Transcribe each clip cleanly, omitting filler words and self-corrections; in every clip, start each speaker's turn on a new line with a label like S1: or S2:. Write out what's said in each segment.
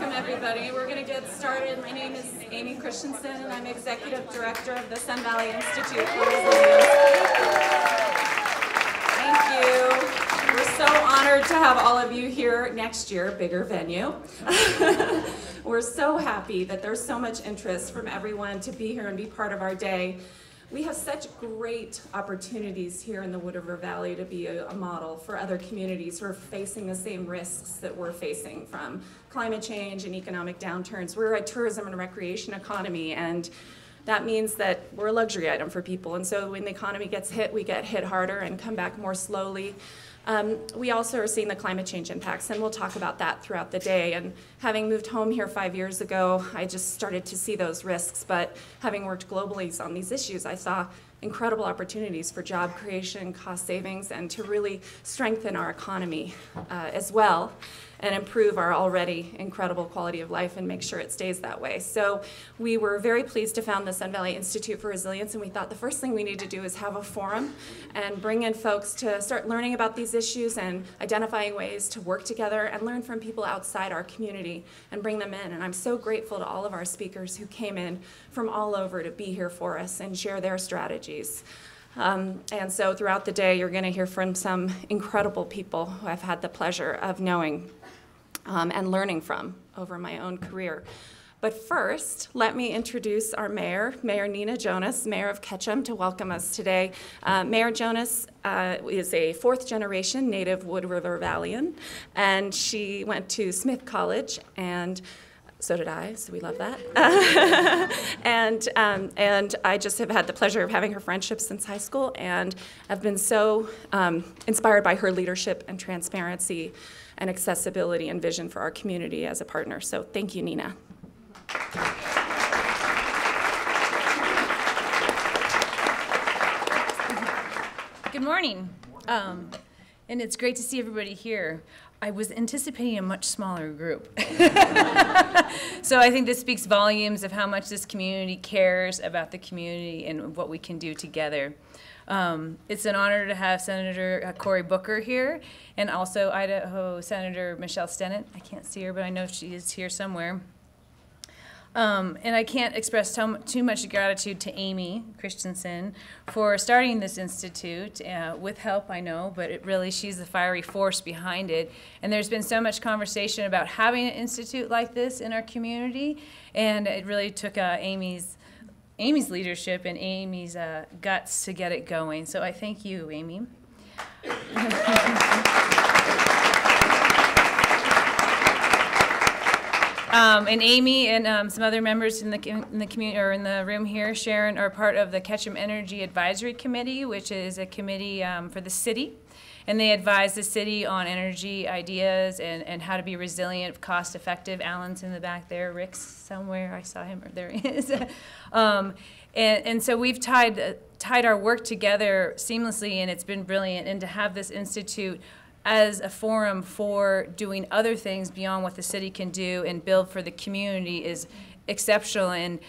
S1: Welcome, everybody. We're going to get started. My name is Amy Christensen, and I'm Executive Director of the Sun Valley Institute for Resilience. Thank you. We're so honored to have all of you here next year, bigger venue. We're so happy that there's so much interest from everyone to be here and be part of our day. We have such great opportunities here in the Wood River Valley to be a model for other communities who are facing the same risks that we're facing, from climate change and economic downturns. We're a tourism and recreation economy, and that means that we're a luxury item for people. And so when the economy gets hit, we get hit harder and come back more slowly. We also are seeing the climate change impacts, and we'll talk about that throughout the day. And having moved home here 5 years ago, I just started to see those risks. But having worked globally on these issues, I saw incredible opportunities for job creation, cost savings, and to really strengthen our economy as well, and improve our already incredible quality of life and make sure it stays that way. So we were very pleased to found the Sun Valley Institute for Resilience, and we thought the first thing we need to do is have a forum and bring in folks to start learning about these issues and identifying ways to work together and learn from people outside our community and bring them in. And I'm so grateful to all of our speakers who came in from all over to be here for us and share their strategies. And so throughout the day, you're going to hear from some incredible people who I've had the pleasure of knowing and learning from over my own career. But first, let me introduce our mayor, Mayor Nina Jonas, Mayor of Ketchum, to welcome us today. Mayor Jonas is a fourth-generation native Wood River Valleyan, and she went to Smith College, and so did I, so we love that. And I just have had the pleasure of having her friendship since high school, and I've been so inspired by her leadership and transparency and accessibility and vision for our community as a partner. So thank you, Nina.
S2: Good morning. And it's great to see everybody here. I was anticipating a much smaller group. So I think this speaks volumes of how much this community cares about the community and what we can do together. It's an honor to have Senator Cory Booker here, and also Idaho Senator Michelle Stennett. I can't see her, but I know she is here somewhere. And I can't express too much gratitude to Amy Christensen for starting this institute, with help, I know, but she's the fiery force behind it. And there's been so much conversation about having an institute like this in our community, and it really took Amy's leadership and Amy's guts to get it going. So I thank you, Amy. And Amy and some other members in the community or in the room here, Sharon, are part of the Ketchum Energy Advisory Committee, which is a committee for the city. And they advise the city on energy ideas and how to be resilient, cost-effective. Alan's in the back there. Rick's somewhere. I saw him. There he is. And so we've tied our work together seamlessly, and it's been brilliant. And to have this institute as a forum for doing other things beyond what the city can do and build for the community is exceptional, and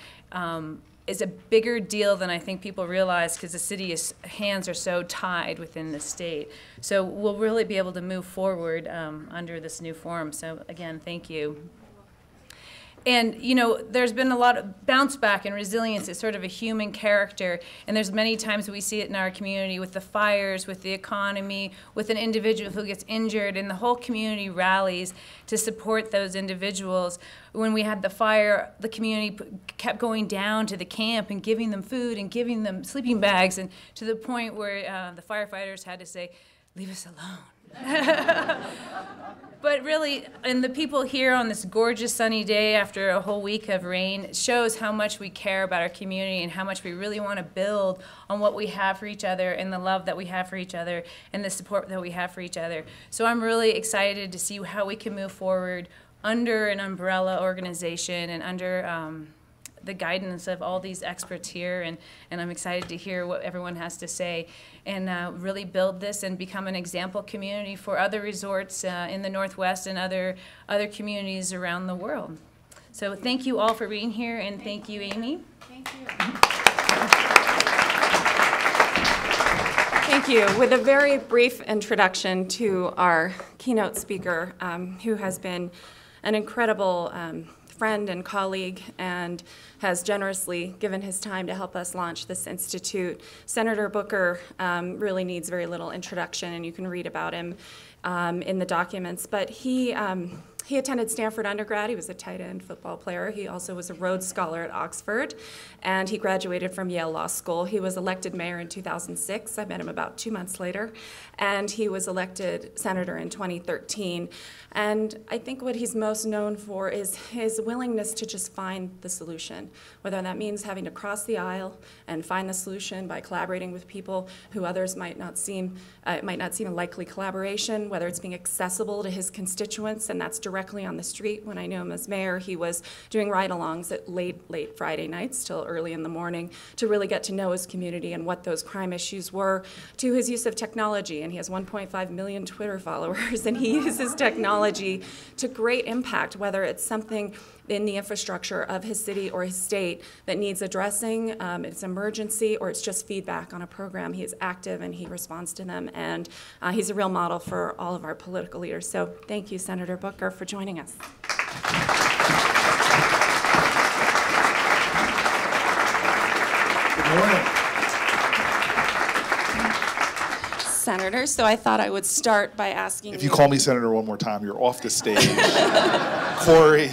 S2: is a bigger deal than I think people realize, because the city's hands are so tied within the state. So we'll really be able to move forward under this new forum. So again, thank you. And, you know, there's been a lot of bounce back and resilience. It's sort of a human character. And there's many times we see it in our community with the fires, with the economy, with an individual who gets injured, and the whole community rallies to support those individuals. When we had the fire, the community kept going down to the camp and giving them food and giving them sleeping bags, and to the point where the firefighters had to say, "Leave us alone." But really, and the people here on this gorgeous sunny day after a whole week of rain shows how much we care about our community and how much we really want to build on what we have for each other and the love that we have for each other and the support that we have for each other. So I'm really excited to see how we can move forward under an umbrella organization and under the guidance of all these experts here, and I'm excited to hear what everyone has to say, and really build this and become an example community for other resorts in the Northwest and other communities around the world. So thank you all for being here, and thank you, Amy.
S1: Thank you. Thank you. With a very brief introduction to our keynote speaker, who has been an incredible friend and colleague, and has generously given his time to help us launch this institute. Senator Booker really needs very little introduction, and you can read about him in the documents. But he attended Stanford undergrad. He was a tight end football player. He also was a Rhodes Scholar at Oxford, and he graduated from Yale Law School. He was elected mayor in 2006. I met him about 2 months later, and he was elected senator in 2013. And I think what he's most known for is his willingness to just find the solution, whether that means having to cross the aisle and find the solution by collaborating with people who others might not seem a likely collaboration, whether it's being accessible to his constituents, and that's directly on the street. When I knew him as mayor, he was doing ride-alongs at late Friday nights till early in the morning to really get to know his community and what those crime issues were, to his use of technology, and he has 1.5 million Twitter followers, and he uses technology to great impact, whether it's something in the infrastructure of his city or his state that needs addressing, it's emergency, or it's just feedback on a program. He is active and he responds to them, and he's a real model for all of our political leaders. So thank you, Senator Booker, for joining us.
S3: Good morning.
S1: Senator, so I thought I would start by asking you.
S3: If you call me Senator one more time, you're off the stage. Cory.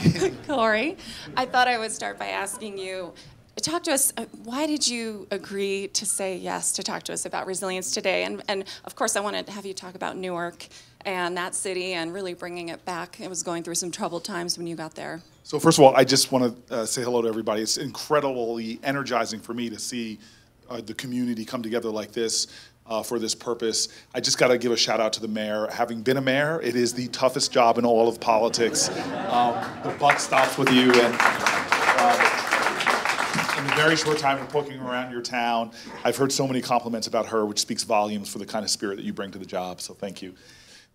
S1: Cory, I thought I would start by asking you, talk to us, why did you agree to say yes to talk to us about resilience today? And of course, I want to have you talk about Newark and that city and really bringing it back. It was going through some troubled times when you got there.
S3: So first of all, I just want to say hello to everybody. It's incredibly energizing for me to see the community come together like this. For this purpose. I just got to give a shout out to the mayor. Having been a mayor, it is the toughest job in all of politics. The buck stops with you, and in the very short time of poking around your town, I've heard so many compliments about her, which speaks volumes for the kind of spirit that you bring to the job, so thank you.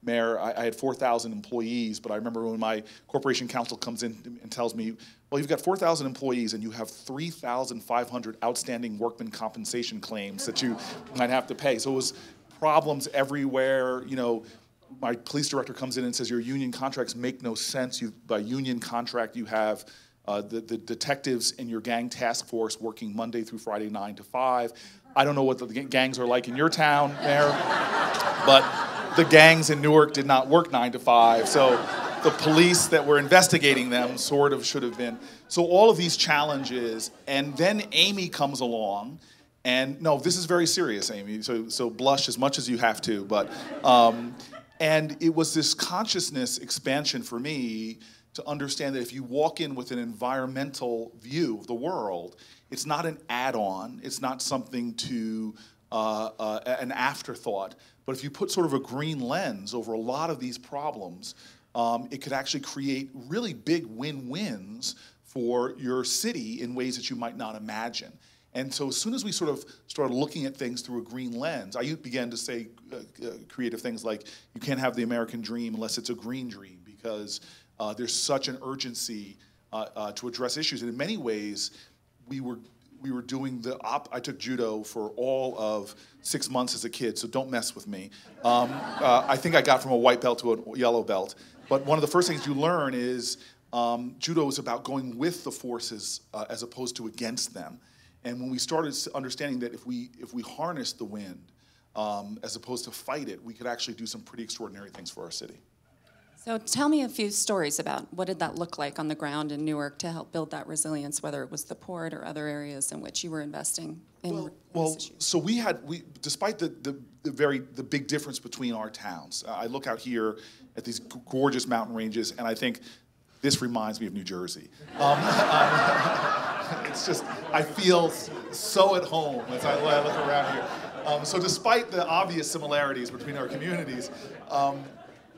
S3: Mayor, I had 4,000 employees, but I remember when my corporation counsel comes in and tells me, well, you've got 4,000 employees and you have 3,500 outstanding workman compensation claims that you might have to pay. So it was problems everywhere. You know, my police director comes in and says, your union contracts make no sense. By union contract, you have the detectives in your gang task force working Monday through Friday, 9 to 5. I don't know what the gangs are like in your town, Mayor, but the gangs in Newark did not work 9 to 5, so the police that were investigating them sort of should have been. So all of these challenges, and then Amy comes along, and no, this is very serious, Amy, so blush as much as you have to, but, and it was this consciousness expansion for me to understand that if you walk in with an environmental view of the world, it's not an add-on, it's not something to an afterthought, but if you put sort of a green lens over a lot of these problems, it could actually create really big win-wins for your city in ways that you might not imagine. And so as soon as we sort of started looking at things through a green lens, I began to say creative things like, you can't have the American dream unless it's a green dream, because there's such an urgency to address issues. And in many ways, we were doing I took judo for all of 6 months as a kid, so don't mess with me. I think I got from a white belt to a yellow belt. But one of the first things you learn is judo is about going with the forces as opposed to against them. And when we started understanding that if we harness the wind as opposed to fight it, we could actually do some pretty extraordinary things for our city.
S1: So tell me a few stories about what did that look like on the ground in Newark to help build that resilience, whether it was the port or other areas in which you were investing in
S3: well, so despite the big difference between our towns, I look out here at these gorgeous mountain ranges, and I think this reminds me of New Jersey. It's just, I feel so at home as I look around here. So despite the obvious similarities between our communities,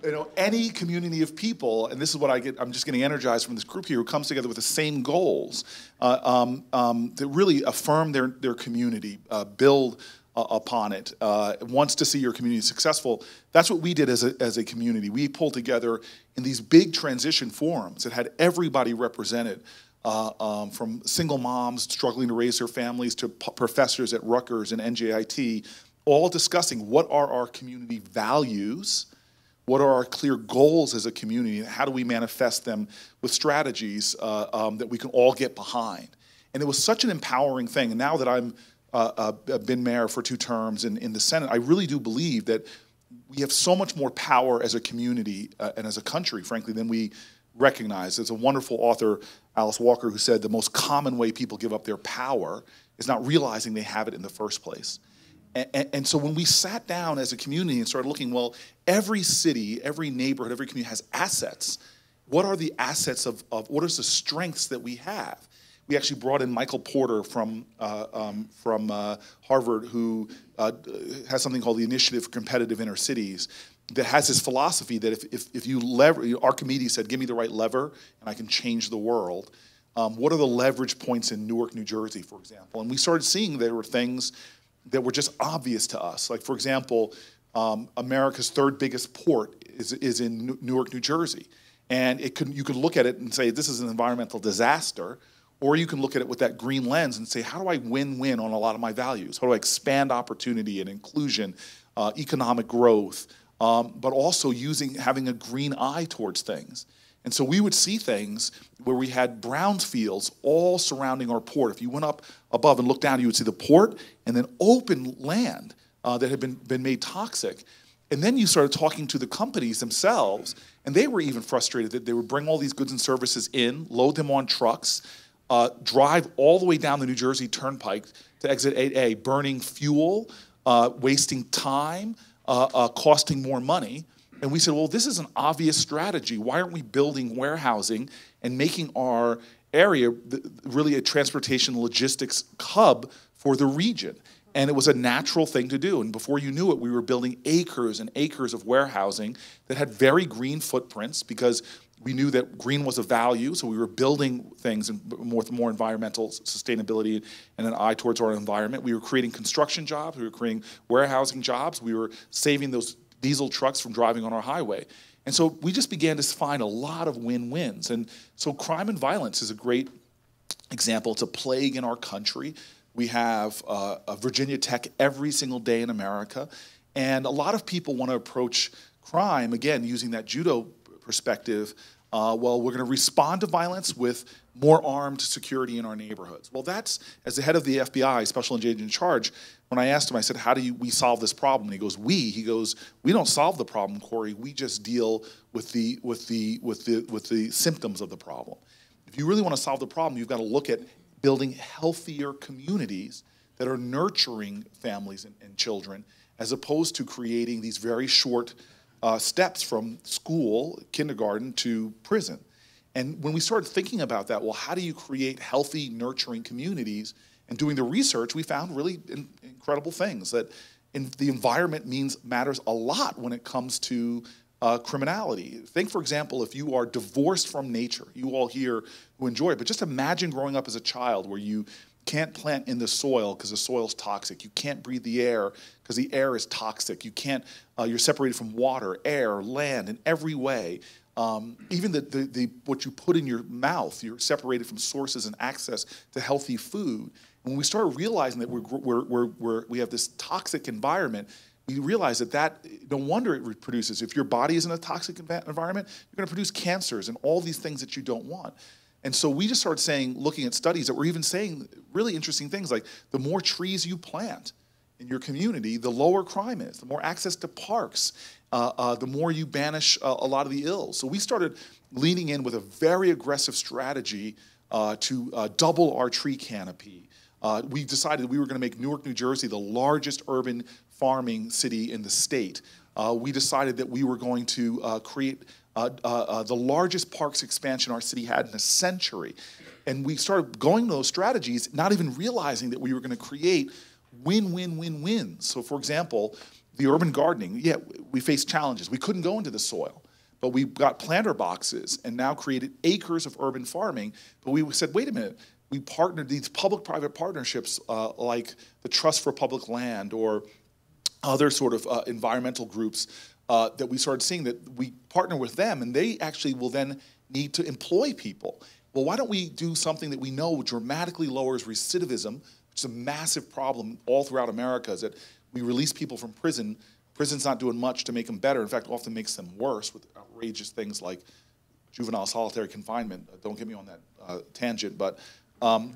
S3: you know, any community of people, and this is what I'm just getting energized from this group here, who comes together with the same goals, that really affirm their community, build upon it, wants to see your community successful. That's what we did as a community. We pulled together in these big transition forums that had everybody represented, from single moms struggling to raise their families to professors at Rutgers and NJIT, all discussing what are our community values, What are our clear goals as a community? And how do we manifest them with strategies that we can all get behind? And it was such an empowering thing. And now that I've been mayor for 2 terms in the Senate, I really do believe that we have so much more power as a community and as a country, frankly, than we recognize. There's a wonderful author, Alice Walker, who said the most common way people give up their power is not realizing they have it in the first place. And so when we sat down as a community and started looking, well, every city, every neighborhood, every community has assets. What are the assets of what are the strengths that we have? We actually brought in Michael Porter from Harvard, who has something called the Initiative for Competitive Inner Cities, that has this philosophy that if you our committee said, give me the right lever and I can change the world. What are the leverage points in Newark, New Jersey, for example? And we started seeing there were things that were just obvious to us. Like, for example, America's 3rd biggest port is in Newark, New Jersey. And you could look at it and say, this is an environmental disaster. Or you can look at it with that green lens and say, how do I win-win on a lot of my values? How do I expand opportunity and inclusion, economic growth, but also having a green eye towards things? And so we would see things where we had brownfields all surrounding our port. If you went up above and looked down, you would see the port and then open land that had been made toxic. And then you started talking to the companies themselves, and they were even frustrated that they would bring all these goods and services in, load them on trucks, drive all the way down the New Jersey Turnpike to exit 8A, burning fuel, wasting time, costing more money. And we said, well, this is an obvious strategy. Why aren't we building warehousing and making our area really a transportation logistics hub for the region? And it was a natural thing to do. And before you knew it, we were building acres and acres of warehousing that had very green footprints because we knew that green was a value. So we were building things with more environmental sustainability and an eye towards our environment. We were creating construction jobs. We were creating warehousing jobs. We were saving those diesel trucks from driving on our highway. And so we just began to find a lot of win-wins. And so crime and violence is a great example. It's a plague in our country. We have Virginia Tech every single day in America. And a lot of people want to approach crime, again, using that judo perspective. Well, we're going to respond to violence with more armed security in our neighborhoods. Well, that's, as the head of the FBI, Special Agent in Charge, when I asked him, I said, how do we solve this problem? And he goes, we don't solve the problem, Cory. We just deal with the symptoms of the problem. If you really want to solve the problem, you've got to look at building healthier communities that are nurturing families and children, as opposed to creating these very short steps from school, kindergarten, to prison. And when we started thinking about that, well, how do you create healthy, nurturing communities? And doing the research, we found really incredible things, that the environment matters a lot when it comes to criminality. Think, for example, if you are divorced from nature, you all here who enjoy it, but just imagine growing up as a child where you can't plant in the soil because the soil's toxic. You can't breathe the air because the air is toxic. You can't. You're separated from water, air, land in every way. Even what you put in your mouth, you're separated from sources and access to healthy food. And when we start realizing that we have this toxic environment, we realize that no wonder it reproduces. If your body is in a toxic environment, you're going to produce cancers and all these things that you don't want. And so we just started looking at studies that were even saying really interesting things like the more trees you plant in your community, the lower crime is, the more access to parks, the more you banish a lot of the ills. So we started leaning in with a very aggressive strategy to double our tree canopy. We decided that we were going to make Newark, New Jersey the largest urban farming city in the state. We decided that we were going to create the largest parks expansion our city had in a century. And we started going to those strategies, not even realizing that we were going to create win-win-win-wins. So, for example, the urban gardening, we faced challenges. We couldn't go into the soil, but we got planter boxes and now created acres of urban farming. But we said, wait a minute, we partnered these public-private partnerships like the Trust for Public Land or other sort of environmental groups that we started seeing that we partner with them, and they actually will then need to employ people. Well, why don't we do something that we know dramatically lowers recidivism, which is a massive problem all throughout America, is that we release people from prison Prison's not doing much to make them better. In fact, often makes them worse with outrageous things like juvenile solitary confinement. Don't get me on that tangent, but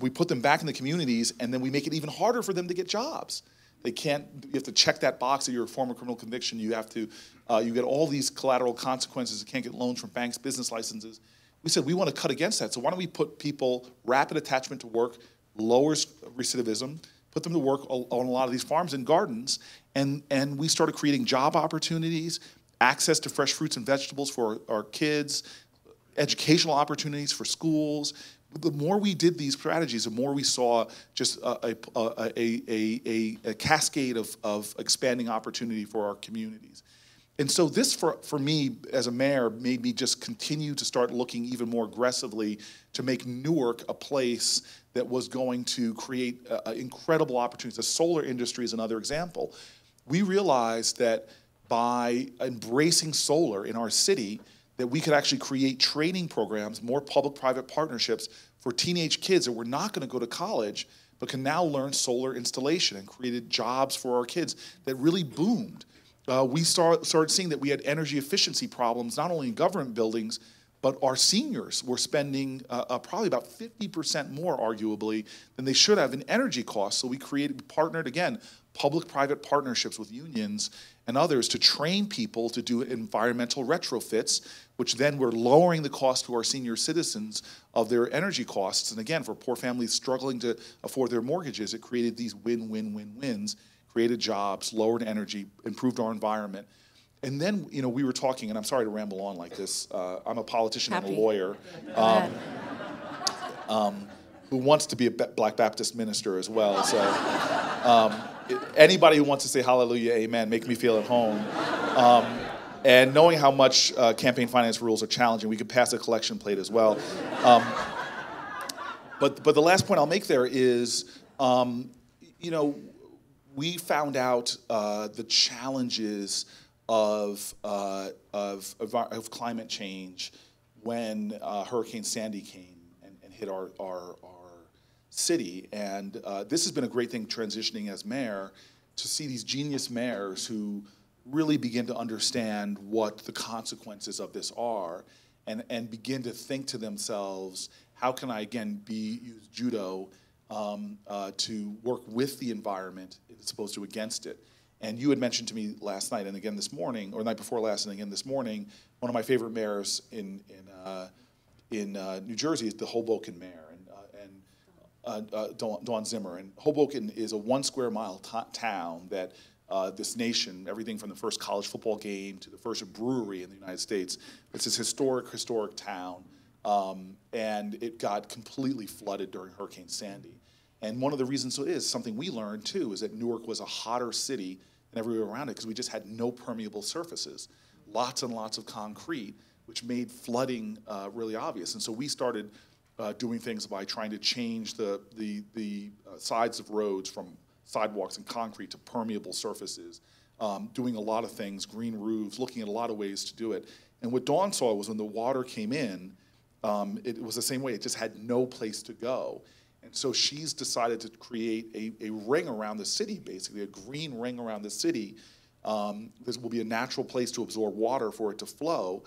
S3: we put them back in the communities, and then we make it even harder for them to get jobs. They can't. You have to check that box of your former criminal conviction. You have to. You get all these collateral consequences. You can't get loans from banks, business licenses. We said we want to cut against that. So why don't we put people rapid attachment to work, lowers recidivism, put them to work on a lot of these farms and gardens, and we started creating job opportunities, access to fresh fruits and vegetables for our kids, educational opportunities for schools. The more we did these strategies, the more we saw just a cascade of expanding opportunity for our communities. And so this, for me, as a mayor, made me just continue to start looking even more aggressively to make Newark a place that was going to create incredible opportunities. The solar industry is another example. We realized that by embracing solar in our city, that we could actually create training programs, more public-private partnerships for teenage kids that were not going to go to college, but can now learn solar installation, and created jobs for our kids that really boomed. We started seeing that we had energy efficiency problems, not only in government buildings, but our seniors were spending probably about 50% more, arguably, than they should have in energy costs. So we partnered, again, public-private partnerships with unions and others to train people to do environmental retrofits, which then were lowering the cost to our senior citizens of their energy costs. And again, for poor families struggling to afford their mortgages, it created these win-win-win-wins, created jobs, lowered energy, improved our environment. And then, we were talking, and I'm sorry to ramble on like this. I'm a politician and a lawyer who wants to be a Black Baptist minister as well. So anybody who wants to say hallelujah, amen, make me feel at home. And knowing how much campaign finance rules are challenging, we could pass a collection plate as well. But the last point I'll make there is, we found out the challenges of climate change when Hurricane Sandy came and hit our city. And this has been a great thing transitioning as mayor, to see these genius mayors who really begin to understand what the consequences of this are, and begin to think to themselves, how can I, again, use judo to work with the environment as opposed to against it. And you had mentioned to me last night and again this morning, or night before last and again this morning, one of my favorite mayors in New Jersey is the Hoboken mayor, Dawn Zimmer. And Hoboken is a 1 square mile town that this nation, everything from the first college football game to the first brewery in the United States, it's this historic town. And it got completely flooded during Hurricane Sandy. And one of the reasons is something we learned too, is that Newark was a hotter city than everywhere around it because we just had no permeable surfaces, lots and lots of concrete, which made flooding really obvious. And so we started doing things by trying to change the sides of roads from sidewalks and concrete to permeable surfaces, doing a lot of things, green roofs, looking at a lot of ways to do it. And what Dawn saw was when the water came in, it was the same way. It just had no place to go. And so she's decided to create a ring around the city, basically, a green ring around the city. This will be a natural place to absorb water for it to flow,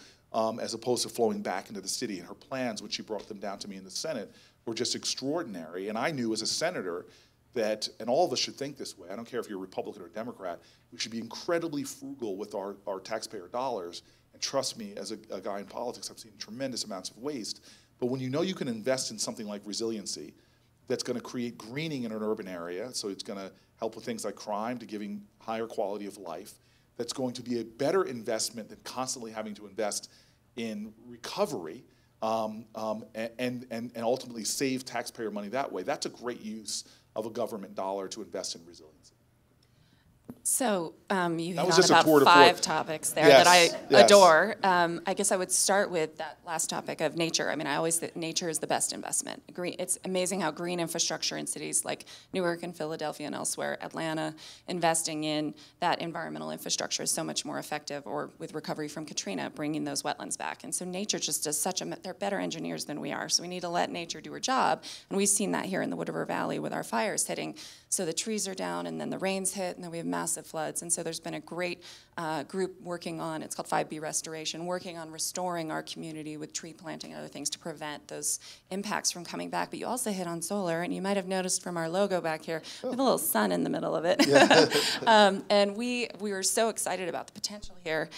S3: as opposed to flowing back into the city. And her plans, when she brought them down to me in the Senate, were just extraordinary. And I knew as a senator that, and all of us should think this way, I don't care if you're Republican or Democrat, we should be incredibly frugal with our taxpayer dollars. And trust me, as a guy in politics, I've seen tremendous amounts of waste. But when you know you can invest in something like resiliency, that's going to create greening in an urban area, so it's going to help with things like crime, to giving higher quality of life, that's going to be a better investment than constantly having to invest in recovery, and ultimately save taxpayer money that way. That's a great use of a government dollar to invest in resiliency.
S4: So you
S3: That
S4: hit
S3: was
S4: on
S3: just a tour
S4: about
S3: de
S4: 5
S3: force.
S4: topics there
S3: Yes,
S4: that I
S3: yes.
S4: adore. I guess I would start with that last topic of nature. I mean, I always think nature is the best investment. It's amazing how green infrastructure in cities like Newark and Philadelphia and elsewhere, Atlanta, investing in that environmental infrastructure is so much more effective, or with recovery from Katrina, bringing those wetlands back. And so nature just does they're better engineers than we are. So we need to let nature do her job. And we've seen that here in the Wood River Valley with our fires hitting. So the trees are down, and then the rains hit, and then we have massive massive floods. And so there's been a great group working on, it's called 5B Restoration, working on restoring our community with tree planting and other things to prevent those impacts from coming back. But you also hit on solar, and you might have noticed from our logo back here, we have a little sun in the middle of it. Yeah. And we were so excited about the potential here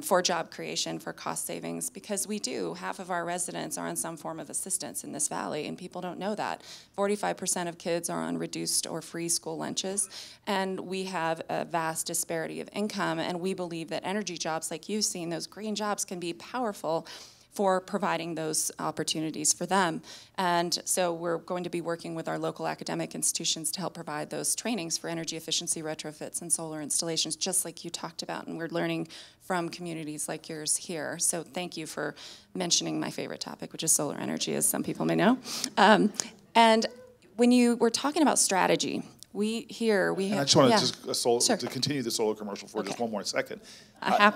S4: for job creation, for cost savings, because we do. Half of our residents are on some form of assistance in this valley, and people don't know that. 45% of kids are on reduced or free school lunches, and we have a vast disparity of income, and we believe that energy jobs like you've seen, those green jobs, can be powerful for providing those opportunities for them. And so we're going to be working with our local academic institutions to help provide those trainings for energy efficiency retrofits and solar installations, just like you talked about, and we're learning from communities like yours here. So thank you for mentioning my favorite topic, which is solar energy, as some people may know. And when you were talking about strategy, we have...
S3: I just want to to continue the solar commercial for just one more second.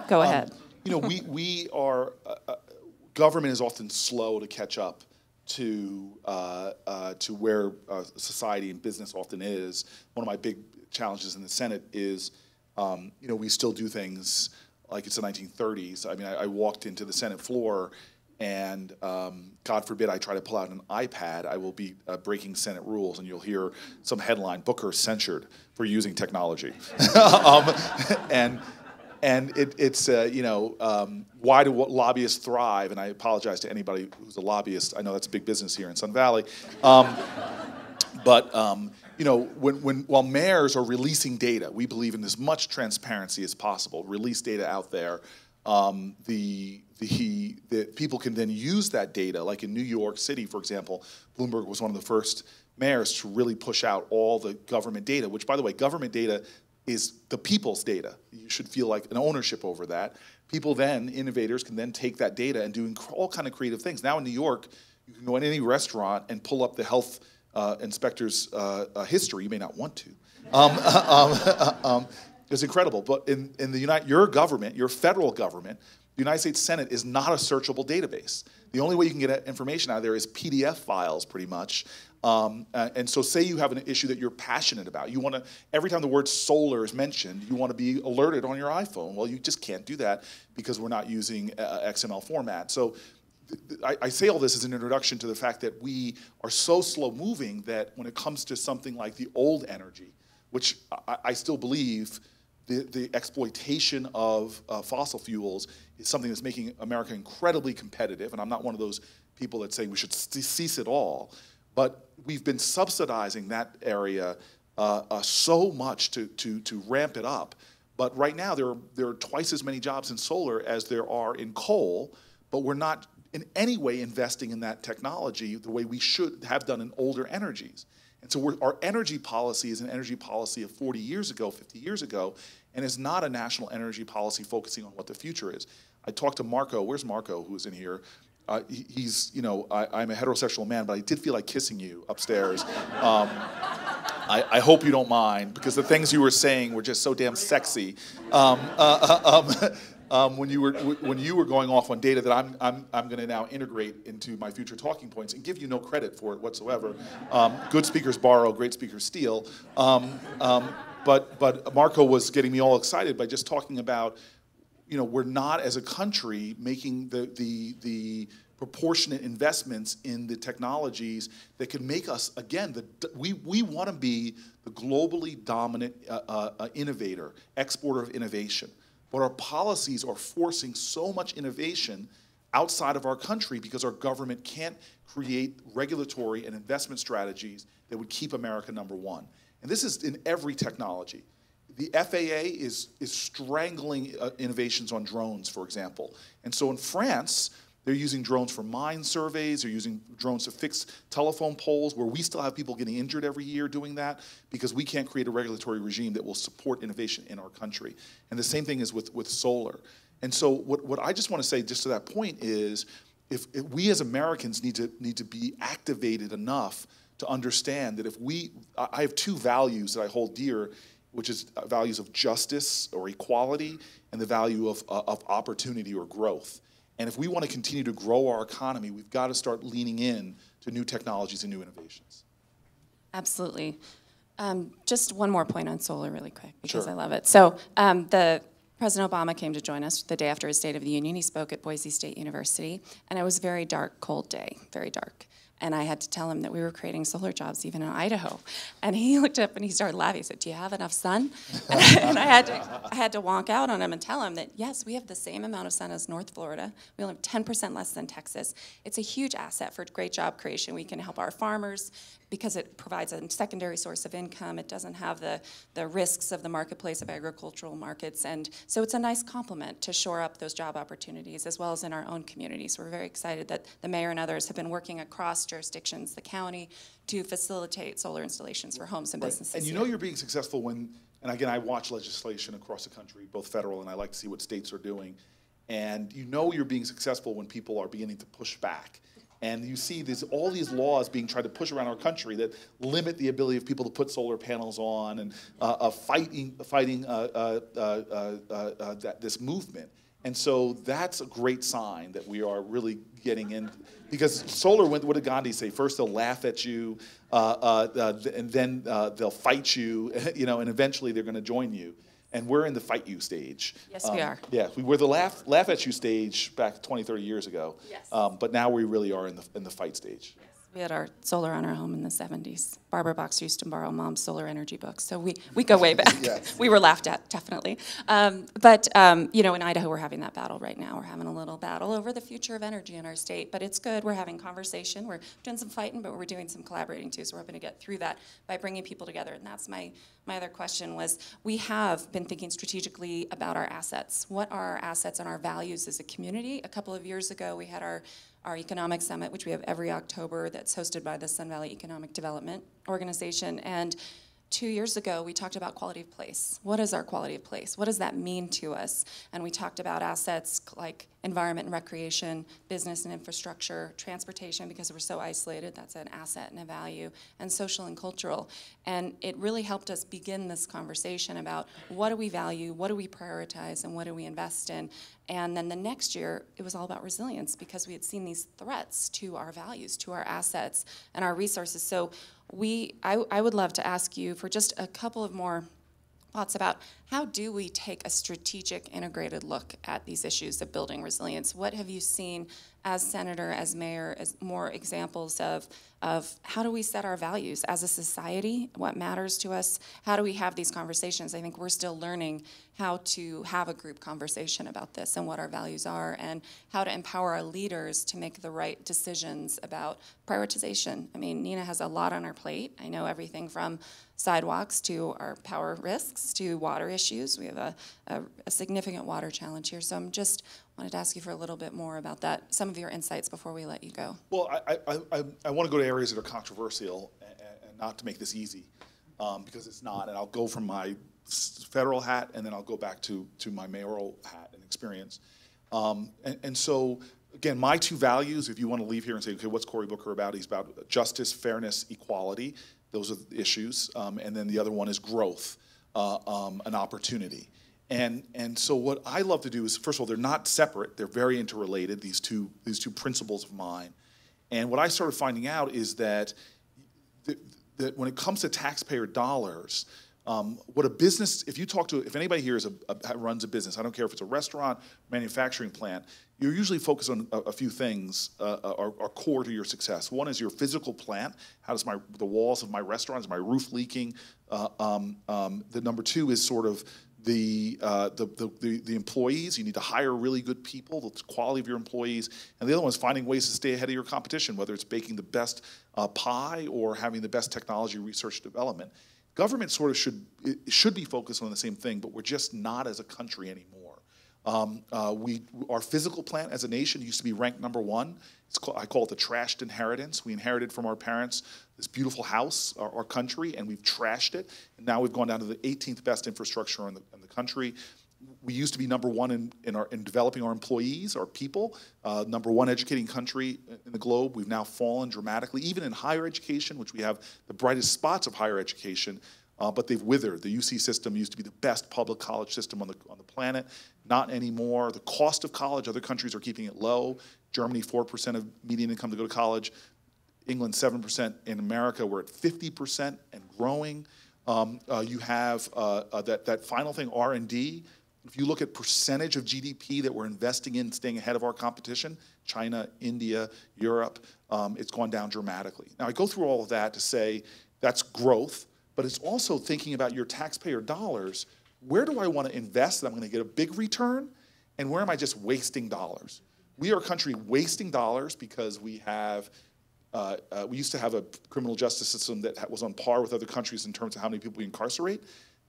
S4: Go ahead.
S3: You know, we are... government is often slow to catch up to where society and business often is. One of my big challenges in the Senate is, you know, we still do things like it's the 1930s. I mean, I walked into the Senate floor, and God forbid I try to pull out an iPad, I will be breaking Senate rules, and you'll hear some headline, Booker censured for using technology. And it's you know, why do lobbyists thrive? And I apologize to anybody who's a lobbyist. I know that's big business here in Sun Valley. You know, while mayors are releasing data, we believe in as much transparency as possible. Release data out there. The people can then use that data. Like in New York City, for example, Bloomberg was one of the first mayors to really push out all the government data. Which, by the way, government data is the people's data. You should feel like an ownership over that. People then, innovators, can then take that data and do all kind of creative things. Now in New York, you can go in any restaurant and pull up the health inspector's history. You may not want to. It's incredible. But in your government, your federal government, the United States Senate is not a searchable database. The only way you can get information out of there is PDF files, pretty much. And so say you have an issue that you're passionate about. You want to, every time the word solar is mentioned, you want to be alerted on your iPhone. Well, you just can't do that because we're not using XML format. So I say all this as an introduction to the fact that we are so slow moving that when it comes to something like the old energy, which I still believe the exploitation of fossil fuels is something that's making America incredibly competitive. And I'm not one of those people that say we should cease it all. But we've been subsidizing that area so much to ramp it up. But right now there are twice as many jobs in solar as there are in coal, but we're not in any way investing in that technology the way we should have done in older energies. And so our energy policy is an energy policy of 40 years ago, 50 years ago, and is not a national energy policy focusing on what the future is. I talked to Marco, where's Marco, who's in here? He's, you know, I'm a heterosexual man, but I did feel like kissing you upstairs. I hope you don't mind, because the things you were saying were just so damn sexy. When you were going off on data that I'm going to now integrate into my future talking points and give you no credit for it whatsoever. Good speakers borrow, great speakers steal. But Marco was getting me all excited by just talking about, you know, we're not as a country making the proportionate investments in the technologies that can make us, again, we want to be the globally dominant innovator, exporter of innovation. But our policies are forcing so much innovation outside of our country because our government can't create regulatory and investment strategies that would keep America #1. And this is in every technology. The FAA is strangling innovations on drones, for example. And so in France, they're using drones for mine surveys, they're using drones to fix telephone poles, where we still have people getting injured every year doing that because we can't create a regulatory regime that will support innovation in our country. And the same thing is with solar. And so what I just want to say just to that point is, if we as Americans need to be activated enough to understand that I have two values that I hold dear, which is values of justice or equality and the value of opportunity or growth. And if we want to continue to grow our economy, we've got to start leaning in to new technologies and new innovations.
S4: Absolutely. Just one more point on solar really quick, because
S3: Sure.
S4: I love it. So the President Obama came to join us the day after his State of the Union. He spoke at Boise State University, and it was a very dark, cold day, very dark. And I had to tell him that we were creating solar jobs even in Idaho. And he looked up and he started laughing. He said, "Do you have enough sun?" And I had to wonk out on him and tell him that, yes, we have the same amount of sun as North Florida. We only have 10% less than Texas. It's a huge asset for great job creation. We can help our farmers because it provides a secondary source of income. It doesn't have the risks of the marketplace of agricultural markets. And so it's a nice complement to shore up those job opportunities as well as in our own communities. We're very excited that the mayor and others have been working across jurisdictions, the county, to facilitate solar installations for homes and businesses.
S3: And you know you're being successful when, and again, I watch legislation across the country, both federal, and I like to see what states are doing. And you know you're being successful when people are beginning to push back. And you see all these laws being tried to push around our country that limit the ability of people to put solar panels on, and fighting this movement. And so that's a great sign that we are really getting in, because solar, what did Gandhi say? First they'll laugh at you, and then they'll fight you, and eventually they're going to join you. And we're in the fight you stage.
S4: Yes, we are.
S3: Yeah, we were the laugh at you stage back 20, 30 years ago.
S4: Yes.
S3: But now we really are in the fight stage.
S4: We had our solar on our home in the 70s. Barbara Box used to borrow Mom's solar energy books, so we go way back.
S3: Yes.
S4: We were laughed at, definitely. But in Idaho, we're having that battle right now. We're having a little battle over the future of energy in our state, but it's good. We're having conversation. We're doing some fighting, but we're doing some collaborating too, so we're hoping to get through that by bringing people together. And that's my other question was, we have been thinking strategically about our assets. What are our assets and our values as a community? A couple of years ago, we had our economic summit, which we have every October, that's hosted by the Sun Valley Economic Development Organization. And 2 years ago, we talked about quality of place. What is our quality of place? What does that mean to us? And we talked about assets like environment and recreation, business and infrastructure, transportation, because we're so isolated, that's an asset and a value, and social and cultural. And it really helped us begin this conversation about what do we value, what do we prioritize, and what do we invest in. And then the next year, it was all about resilience, because we had seen these threats to our values, to our assets, and our resources. So I would love to ask you for just a couple of more thoughts about how do we take a strategic, integrated look at these issues of building resilience? What have you seen as senator, as mayor, as more examples of how do we set our values as a society, what matters to us? How do we have these conversations? I think we're still learning how to have a group conversation about this and what our values are, and how to empower our leaders to make the right decisions about prioritization. I mean, Nina has a lot on her plate. I know everything from sidewalks to our power risks to water issues. We have a significant water challenge here. So I'm just wanted to ask you for a little bit more about that, some of your insights before we let you go.
S3: Well, I want to go to areas that are controversial, and not to make this easy, because it's not. And I'll go from my federal hat, and then I'll go back to my mayoral hat and experience. And so, again, my two values, if you want to leave here and say, okay, what's Cory Booker about? He's about justice, fairness, equality. Those are the issues. And then the other one is growth, an opportunity. And so what I love to do is, first of all, they're not separate. They're very interrelated, these two principles of mine. And what I started finding out is that when it comes to taxpayer dollars, what a business, if anybody here runs a business, I don't care if it's a restaurant, manufacturing plant, you're usually focused on a few things are core to your success. One is your physical plant. How does the walls of my restaurant, is my roof leaking? The number two is sort of the employees. You need to hire really good people, the quality of your employees. And the other one is finding ways to stay ahead of your competition, whether it's baking the best pie or having the best technology research and development. Government sort of should be focused on the same thing, but we're just not as a country anymore. Our physical plant as a nation used to be ranked #1. I call it the trashed inheritance. We inherited from our parents this beautiful house, our country, and we've trashed it. And now we've gone down to the 18th best infrastructure in the country. We used to be #1 in developing our employees, our people, #1 educating country in the globe. We've now fallen dramatically, even in higher education, which we have the brightest spots of higher education, but they've withered. The UC system used to be the best public college system on the planet. Not anymore. The cost of college, other countries are keeping it low. Germany, 4% of median income to go to college. England 7%. In America, we're at 50% and growing. You have that final thing, R&D. If you look at percentage of GDP that we're investing in staying ahead of our competition, China, India, Europe, it's gone down dramatically. Now, I go through all of that to say that's growth, but it's also thinking about your taxpayer dollars. Where do I want to invest that I'm going to get a big return, and where am I just wasting dollars? We are a country wasting dollars because we have we used to have a criminal justice system that was on par with other countries in terms of how many people we incarcerate.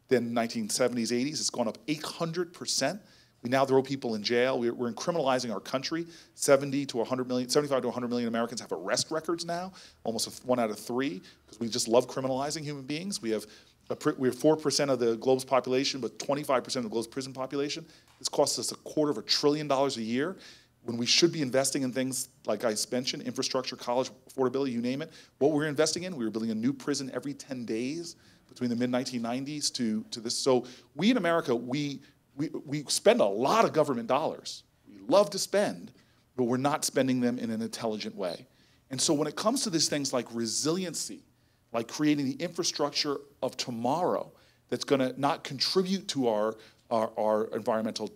S3: Then 1970s, 80s, it's gone up 800%. We now throw people in jail. We're criminalizing our country. 75 to 100 million Americans have arrest records now, almost 1 out of 3, because we just love criminalizing human beings. We have 4% of the globe's population, but 25% of the globe's prison population. This costs us $250 billion a year, when we should be investing in things like I mentioned, infrastructure, college affordability, you name it. What we're investing in, we were building a new prison every 10 days between the mid-1990s to this. So we in America, we spend a lot of government dollars. We love to spend, but we're not spending them in an intelligent way. And so when it comes to these things like resiliency, like creating the infrastructure of tomorrow that's going to not contribute to our environmental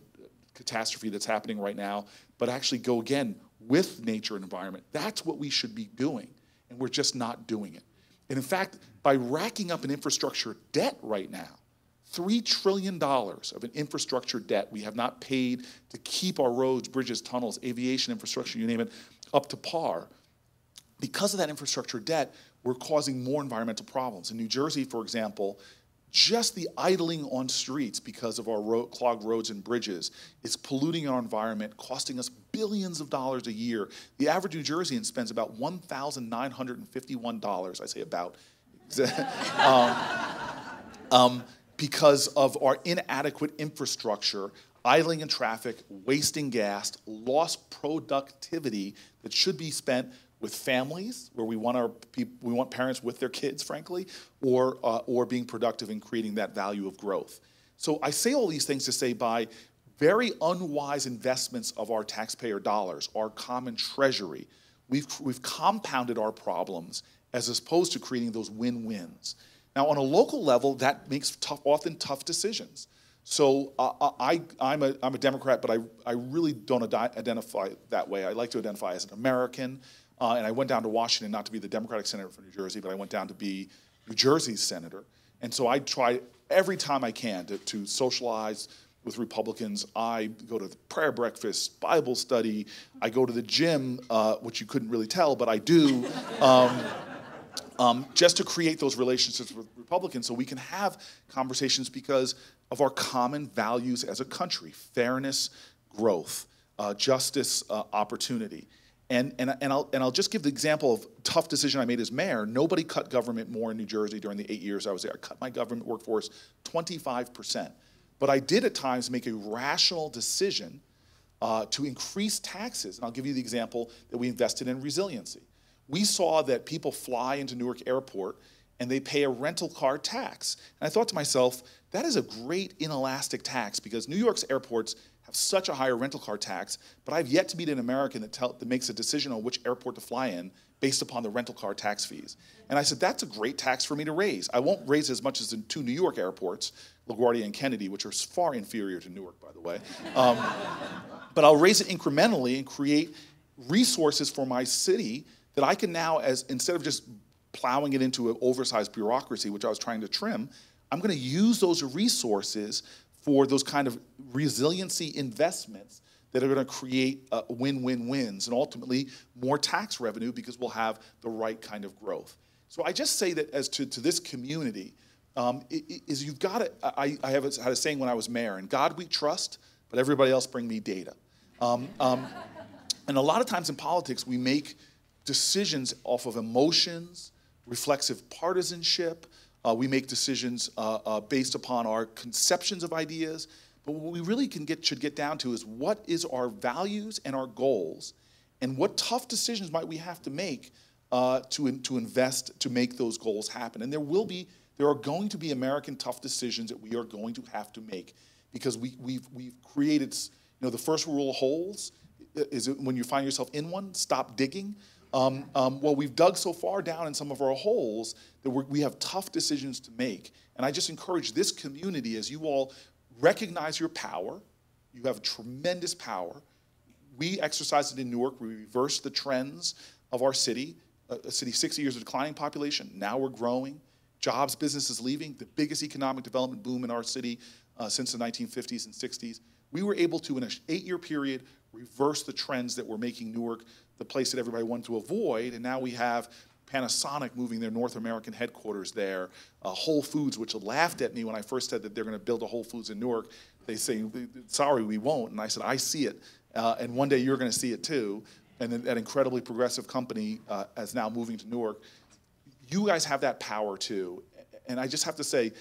S3: catastrophe that's happening right now, but actually go again with nature and environment, that's what we should be doing, and we're just not doing it. And in fact, by racking up an infrastructure debt right now, $3 trillion of an infrastructure debt we have not paid to keep our roads, bridges, tunnels, aviation infrastructure, you name it, up to par. Because of that infrastructure debt, we're causing more environmental problems. In New Jersey, for example, just the idling on streets because of our clogged roads and bridges is polluting our environment, costing us billions of dollars a year. The average New Jerseyan spends about $1,951, I say about, because of our inadequate infrastructure, idling in traffic, wasting gas, lost productivity that should be spent with families, where we want parents with their kids, frankly, or being productive in creating that value of growth. So I say all these things to say, by very unwise investments of our taxpayer dollars, our common treasury, we've compounded our problems as opposed to creating those win-wins. Now, on a local level, that makes often tough decisions. So I'm a Democrat, but I really don't identify that way. I like to identify as an American. And I went down to Washington, not to be the Democratic senator for New Jersey, but I went down to be New Jersey's senator. And so I try every time I can to socialize with Republicans. I go to the prayer breakfast, Bible study. I go to the gym, which you couldn't really tell, but I do, just to create those relationships with Republicans so we can have conversations because of our common values as a country: fairness, growth, justice, opportunity. And I'll just give the example of a tough decision I made as mayor. Nobody cut government more in New Jersey during the 8 years I was there. I cut my government workforce 25%. But I did at times make a rational decision to increase taxes. And I'll give you the example that we invested in resiliency. We saw that people fly into Newark Airport and they pay a rental car tax. And I thought to myself, that is a great inelastic tax, because New York's airports have such a higher rental car tax, but I've yet to meet an American that makes a decision on which airport to fly in based upon the rental car tax fees. And I said, that's a great tax for me to raise. I won't raise as much as the 2 New York airports, LaGuardia and Kennedy, which are far inferior to Newark, by the way. But I'll raise it incrementally and create resources for my city that I can now, instead of just plowing it into an oversized bureaucracy, which I was trying to trim, I'm going to use those resources for those kind of resiliency investments that are going to create win-win-wins and ultimately more tax revenue, because we'll have the right kind of growth. So I just say that as to this community, is you've got to, I had a saying when I was mayor: in God we trust, but everybody else bring me data. And a lot of times in politics, we make decisions off of emotions, reflexive partisanship. We make decisions based upon our conceptions of ideas. But what we really should get down to is, what is our values and our goals, and what tough decisions might we have to make to invest to make those goals happen. And there are going to be American tough decisions that we are going to have to make, because we've created, the first rule of holes is when you find yourself in one, stop digging. Well, we've dug so far down in some of our holes that we have tough decisions to make. And I just encourage this community, as you all recognize your power, you have tremendous power. We exercised it in Newark. We reversed the trends of our city, a city 60 years of declining population. Now we're growing. Jobs, businesses leaving, the biggest economic development boom in our city since the 1950s and 60s. We were able to, in an 8-year period, reverse the trends that were making Newark the place that everybody wanted to avoid. And now we have Panasonic moving their North American headquarters there. Whole Foods, which laughed at me when I first said that they're going to build a Whole Foods in Newark. They say, sorry, we won't. And I said, I see it. And one day you're going to see it too. And then that incredibly progressive company is now moving to Newark. You guys have that power too. And I just have to say,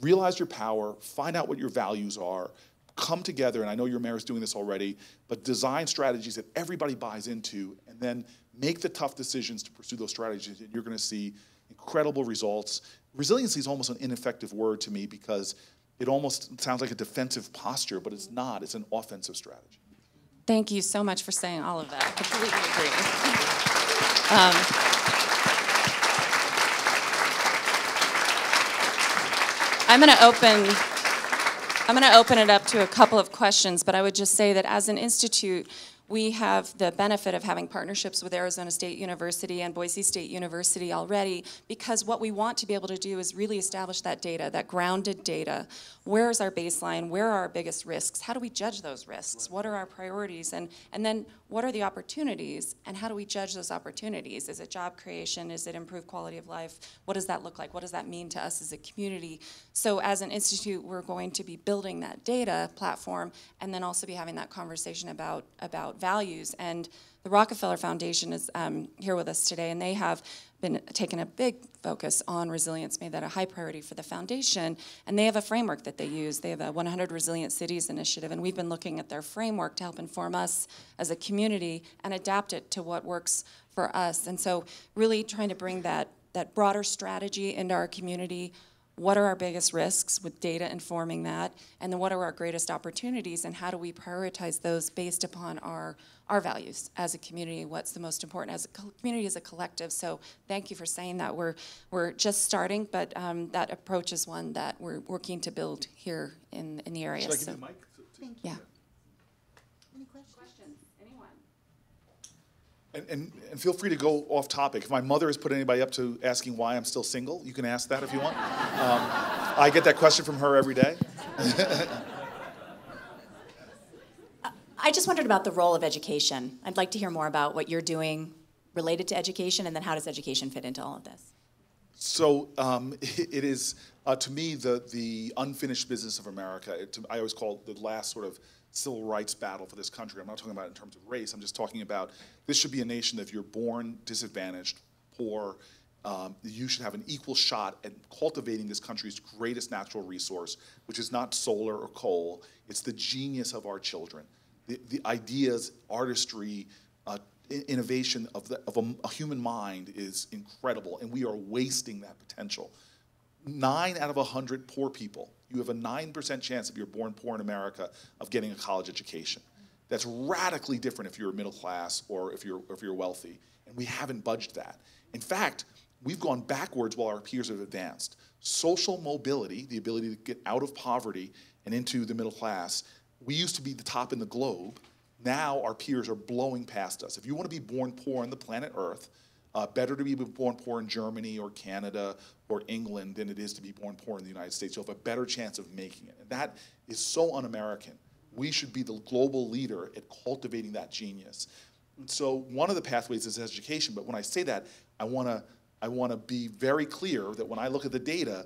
S3: realize your power, find out what your values are, come together, and I know your mayor is doing this already, but design strategies that everybody buys into, and then make the tough decisions to pursue those strategies, and you're going to see incredible results. Resiliency is almost an ineffective word to me because it almost sounds like a defensive posture, but it's not. It's an offensive strategy.
S4: Thank you so much for saying all of that. I completely agree. I'm going to open it up to a couple of questions, but I would just say that as an institute, we have the benefit of having partnerships with Arizona State University and Boise State University already, because what we want to be able to do is really establish that data, that grounded data. Where is our baseline? Where are our biggest risks? How do we judge those risks? What are our priorities? And then what are the opportunities? And how do we judge those opportunities? Is it job creation? Is it improved quality of life? What does that look like? What does that mean to us as a community? So as an institute, we're going to be building that data platform and then also be having that conversation about values. And the Rockefeller Foundation is here with us today, and they have been taking a big focus on resilience, made that a high priority for the foundation, and they have a framework that they use. They have a 100 Resilient Cities initiative, and we've been looking at their framework to help inform us as a community and adapt it to what works for us. And so really trying to bring that broader strategy into our community. What are our biggest risks with data informing that? And then what are our greatest opportunities, and how do we prioritize those based upon our values as a community? What's the most important as a community, as a collective? So thank you for saying that. We're just starting, but that approach is one that we're working to build here in the area.
S3: Should I give you the mic?
S4: Thank you. Yeah.
S1: Any questions? Anyone?
S3: And feel free to go off topic. If my mother has put anybody up to asking why I'm still single, you can ask that if you want. I get that question from her every day.
S5: I just wondered about the role of education. I'd like to hear more about what you're doing related to education, and then how does education fit into all of this?
S3: So it is, to me, the unfinished business of America. I always call it the last sort of civil rights battle for this country. I'm not talking about it in terms of race. I'm just talking about this should be a nation that if you're born disadvantaged, poor, you should have an equal shot at cultivating this country's greatest natural resource, which is not solar or coal. It's the genius of our children. The ideas, artistry, innovation of a human mind is incredible, and we are wasting that potential. 9 out of 100 poor people, you have a 9% chance if you're born poor in America of getting a college education. That's radically different if you're middle class or if you're wealthy, and we haven't budged that. In fact, we've gone backwards while our peers have advanced. Social mobility, the ability to get out of poverty and into the middle class, we used to be the top in the globe. Now our peers are blowing past us. If you want to be born poor on the planet Earth, better to be born poor in Germany or Canada or England than it is to be born poor in the United States. You'll have a better chance of making it. And that is so un-American. We should be the global leader at cultivating that genius. And so one of the pathways is education, but when I say that, I want to be very clear that when I look at the data,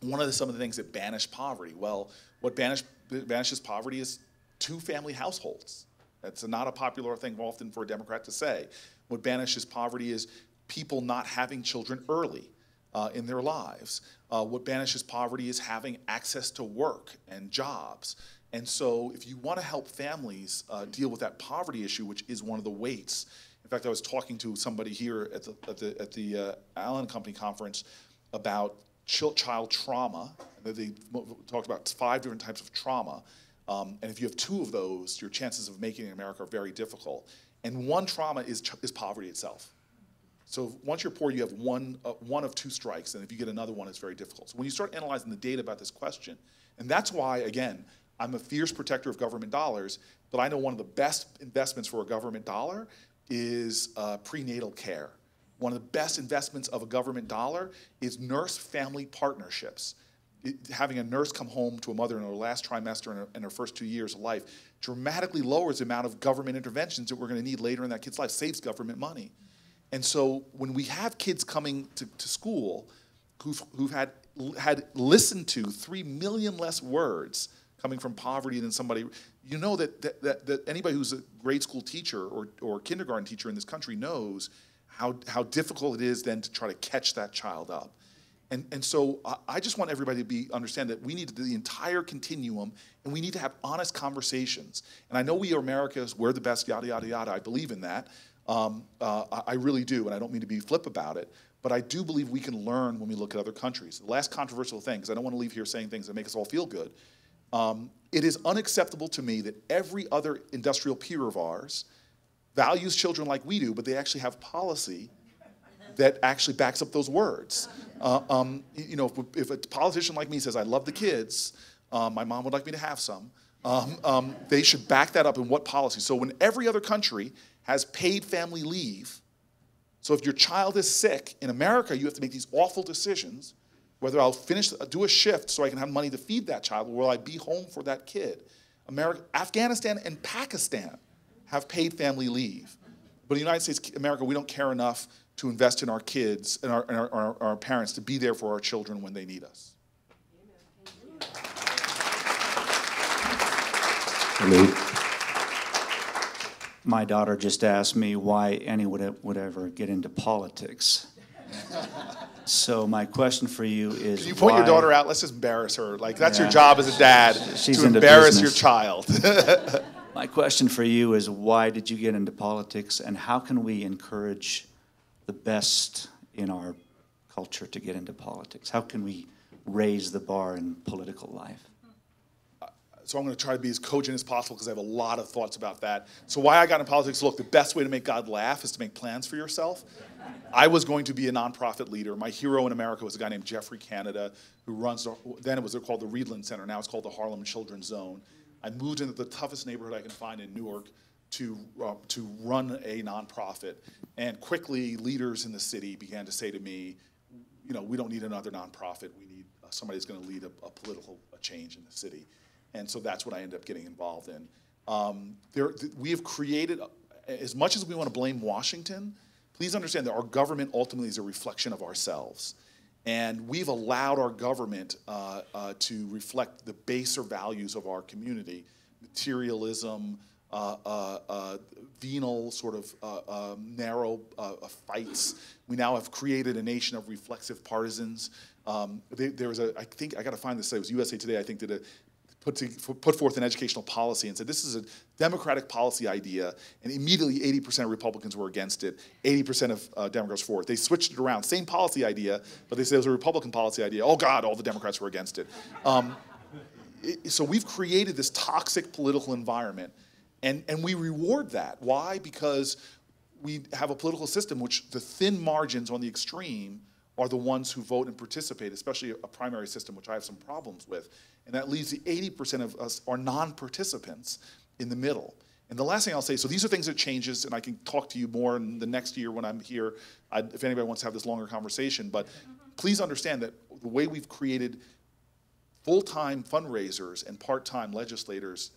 S3: some of the things that banish poverty, well, what banishes poverty is 2-family households. That's not a popular thing often for a Democrat to say. What banishes poverty is people not having children early in their lives. What banishes poverty is having access to work and jobs. And so if you want to help families deal with that poverty issue, which is one of the weights. In fact, I was talking to somebody here at the Allen Company conference about child trauma. They talked about 5 different types of trauma. And if you have 2 of those, your chances of making it in America are very difficult. And one trauma is poverty itself. So once you're poor, you have one of two strikes, and if you get another one, it's very difficult. So when you start analyzing the data about this question, and that's why, again, I'm a fierce protector of government dollars, but I know one of the best investments for a government dollar is prenatal care. One of the best investments of a government dollar is nurse-family partnerships. Having a nurse come home to a mother in her last trimester and her first 2 years of life dramatically lowers the amount of government interventions that we're going to need later in that kid's life, saves government money. And so when we have kids coming to school who've had listened to 3 million less words coming from poverty than somebody, you know that anybody who's a grade school teacher or kindergarten teacher in this country knows how difficult it is then to try to catch that child up. And so I just want everybody to understand that we need to do the entire continuum, and we need to have honest conversations. And I know we are America's, we're the best, yada, yada, yada. I believe in that. I really do, and I don't mean to be flip about it. But I do believe we can learn when we look at other countries. The last controversial thing, because I don't want to leave here saying things that make us all feel good. It is unacceptable to me that every other industrial peer of ours values children like we do, but they actually have policy that actually backs up those words. You know, if a politician like me says, I love the kids, my mom would like me to have some, they should back that up in what policy. So when every other country has paid family leave, so if your child is sick, in America you have to make these awful decisions, whether I'll do a shift so I can have money to feed that child, or will I be home for that kid? Afghanistan and Pakistan have paid family leave. But in the United States, America, we don't care enough to invest in our kids and our parents to be there for our children when they need us.
S6: Hello. My daughter just asked me why anyone would ever get into politics. So my question for you is,
S3: can you point your daughter out? Let's just embarrass her. Like, that's your job as a dad,
S6: She's
S3: to embarrass
S6: business.
S3: your child.
S6: My question for you is, why did you get into politics, and how can we encourage the best in our culture to get into politics? How can we raise the bar in political life?
S3: So I'm going to try to be as cogent as possible because I have a lot of thoughts about that. So why I got into politics, look, the best way to make God laugh is to make plans for yourself. I was going to be a nonprofit leader. My hero in America was a guy named Jeffrey Canada, who runs, then it was called the Reedland Center, now it's called the Harlem Children's Zone. I moved into the toughest neighborhood I can find in Newark to run a nonprofit. And quickly, leaders in the city began to say to me, you know, we don't need another nonprofit. We need somebody who's going to lead a political change in the city. And so that's what I ended up getting involved in. We have created, as much as we want to blame Washington, please understand that our government ultimately is a reflection of ourselves. And we've allowed our government to reflect the baser values of our community, materialism, venal sort of narrow fights. We now have created a nation of reflexive partisans. There was I think, I got to find this, it was USA Today, I think, did put forth an educational policy and said this is a democratic policy idea, and immediately 80% of Republicans were against it, 80% of Democrats for it. They switched it around, same policy idea, but they said it was a Republican policy idea. Oh God, all the Democrats were against it. So we've created this toxic political environment, and we reward that. Why? Because we have a political system which the thin margins on the extreme are the ones who vote and participate, especially a primary system, which I have some problems with. And that leaves the 80% of us are non-participants in the middle. And the last thing I'll say, so these are things that changes, and I can talk to you more in the next year when I'm here, if anybody wants to have this longer conversation, but please understand that the way we've created full-time fundraisers and part-time legislators,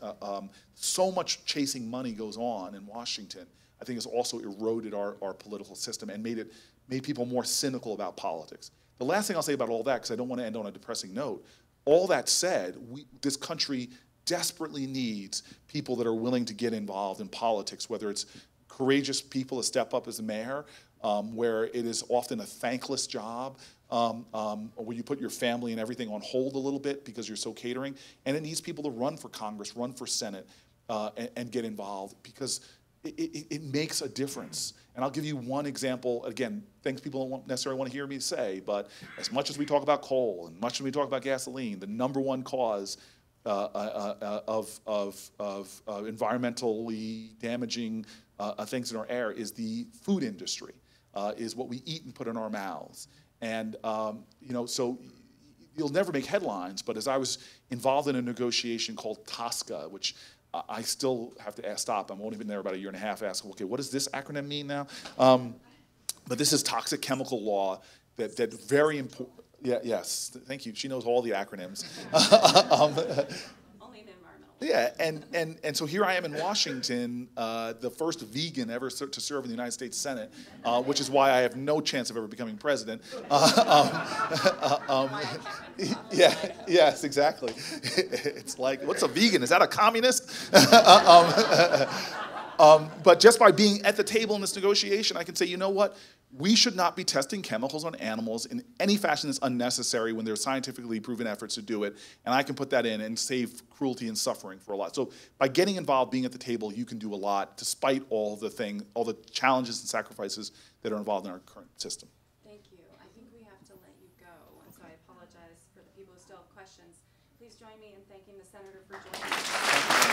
S3: so much chasing money goes on in Washington, I think has also eroded our political system and made people more cynical about politics. The last thing I'll say about all that, because I don't want to end on a depressing note, all that said, this country desperately needs people that are willing to get involved in politics, whether it's courageous people to step up as a mayor, where it is often a thankless job, where you put your family and everything on hold a little bit because you're so catering, and it needs people to run for Congress, run for Senate, and get involved, because it makes a difference. And I'll give you one example, again, things people don't necessarily want to hear me say, but as much as we talk about coal and much as we talk about gasoline, the #1 cause of environmentally damaging things in our air is the food industry, is what we eat and put in our mouths. And, so you'll never make headlines, but as I was involved in a negotiation called TSCA, which I still have to stop. I've only been there about a year and a half, asking, okay, what does this acronym mean now? But this is toxic chemical law that very important. Yeah, yes, thank you. She knows all the acronyms.
S1: Only the environmental.
S3: Yeah, and so here I am in Washington, the first vegan ever to serve in the United States Senate, which is why I have no chance of ever becoming president. Yeah, yes, exactly. It's like, what's a vegan? Is that a communist? But just by being at the table in this negotiation, I can say, you know what? We should not be testing chemicals on animals in any fashion that's unnecessary when there are scientifically proven efforts to do it. And I can put that in and save cruelty and suffering for a lot. So by getting involved, being at the table, you can do a lot despite all the challenges and sacrifices that are involved in our current system.
S1: Thank you. I think we have to let you go, and so I apologize for the people who still have questions. Please join me in thanking the senator for joining us.